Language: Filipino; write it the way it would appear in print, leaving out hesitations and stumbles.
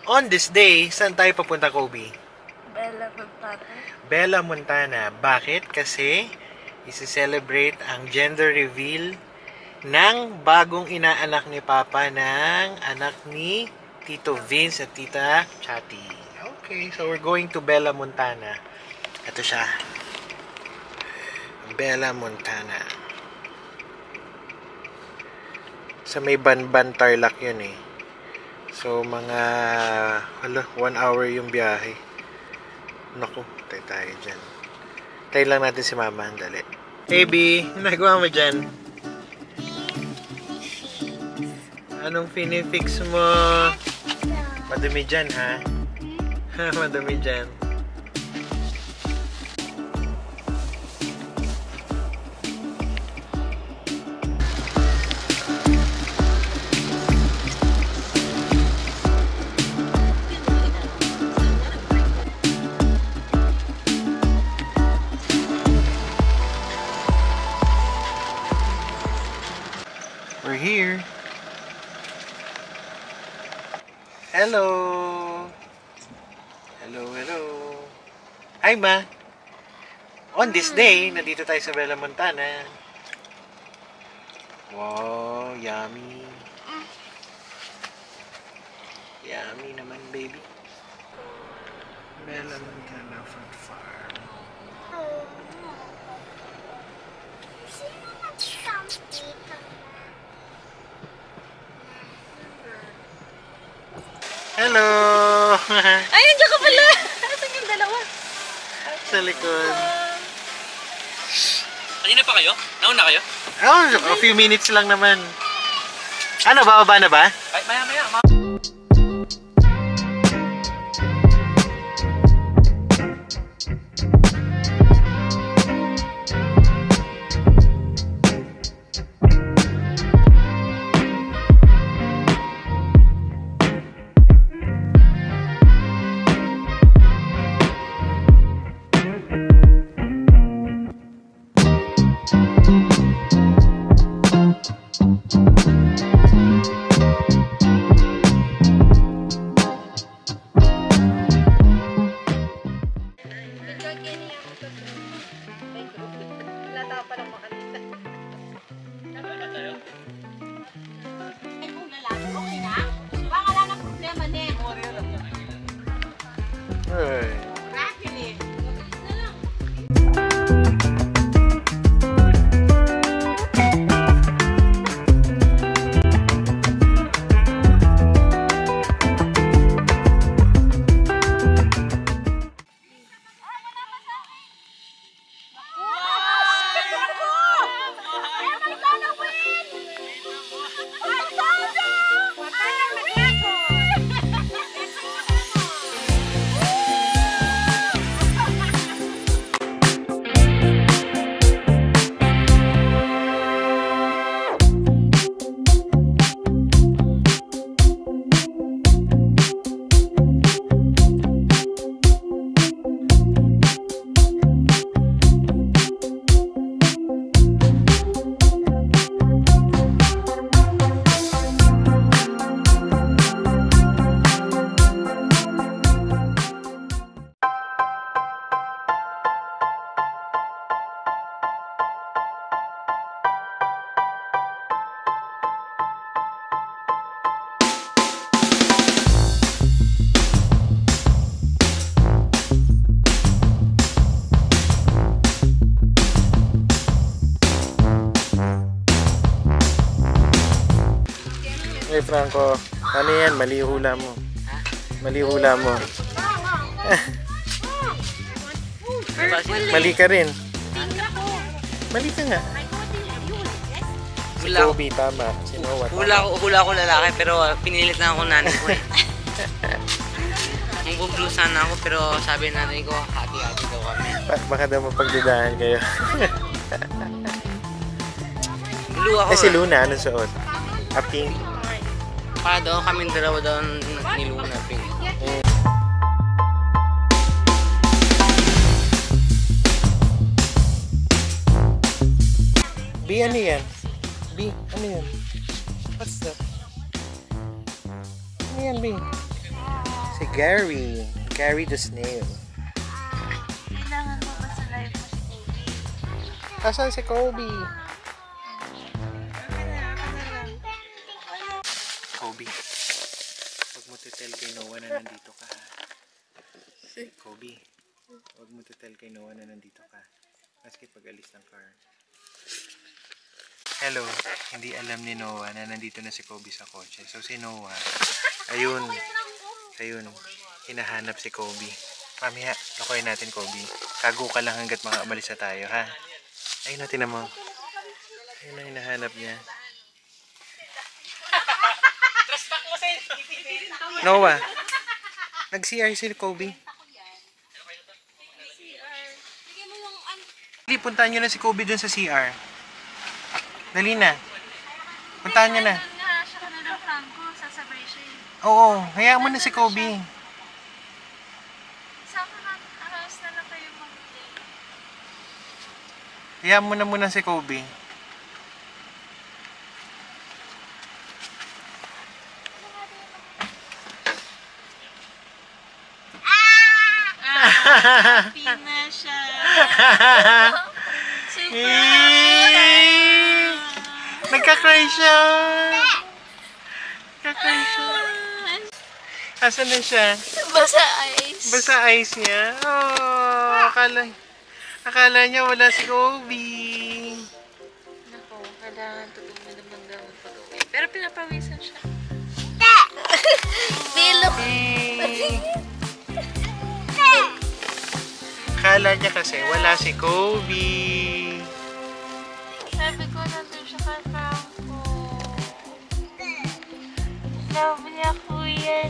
On this day, saan tayo papunta, Kobe? Bella Montana. Bella Montana. Bakit? Kasi isi-celebrate ang gender reveal ng bagong inaanak ni Papa ng anak ni Tito Vince at Tita Chati. Okay, so we're going to Bella Montana. Ito siya. Bella Montana. Sa may Banban Tarlac yun eh. So mga 1 hour yung biyahe. Naku, tayo dyan. Tayo lang natin si Mama. Dali. Hey B, nagawa mo dyan? Anong finifix mo? Madumi dyan ha? Madumi dyan. We're here. Hello. Hello, hello. Hi, Ma. On this day, nandito tayo sa Bella Montana. Wow, yummy. Yummy naman, baby. Bella Montana Fruit Farm. Hello! Ay, nandiyan ka pala! Asan yung dalawa? Sa likod. Kanina pa kayo? Nauna kayo? Oh, a few minutes lang naman. Ano, bababa na ba? Ay, maya. Hey. Hey Franco, ano yan? Mali hula mo. Mali hula mo. Mali ka rin. Mali ka nga. Si Kobe, tama. Si Noah, tama. Hula ko lalaki pero pinilit na ako nanay ko eh. Mag-blue sana ako pero sabi nanay ko hati-hati daw kami. Baka daw mapagdudahan kayo. Blue ako. Eh si Luna, anong suot? A pink? Para daw kaming dalawa daw ni Luna pink. B, ano yan? B, ano yan? What's that? Ano yan, B? Si Gary. Gary the Snail. Kailangan mo ba sa live mo si Kobe? Asan si Kobe? Kobe. Huwag mo titel kay Noah na nandito ka. Kobe. Huwag mo titel kay Noah na nandito ka. Maski pag-alis ng car. Hello. Hindi alam ni Noah na nandito na si Kobe sa kotse. So si Noah, ayun. Hinahanap si Kobe. Mamaya, lokohin natin Kobe. Tago ka lang hanggat makaalis na tayo, ha? Ayun na, tinan mo. Ayun na, hinahanap niya. Noah, nag-CR si Kobe. Dali, puntahan nyo na si Kobe dun sa CR. Dali na. Puntahan nyo na. Siya ka na ng Franco, sasabay siya eh. Oo, hayaan mo na si Kobe. Sama ka, house na lang kayo mag-play. Hayaan mo na muna si Kobe. Happy na siya. Super Nagka-cry siya. Nagka-cry siya. Asan na siya? Basa eyes. Basta eyes niya. Oh, akala niya wala si Kobe. Nako, kailangan tutumin naman daw pag-uwi. Pero pinapawisan siya. Bilok. Akala niya kasi wala si Kobe. Sabi ko nandun siya kay Franco. Love niya kuya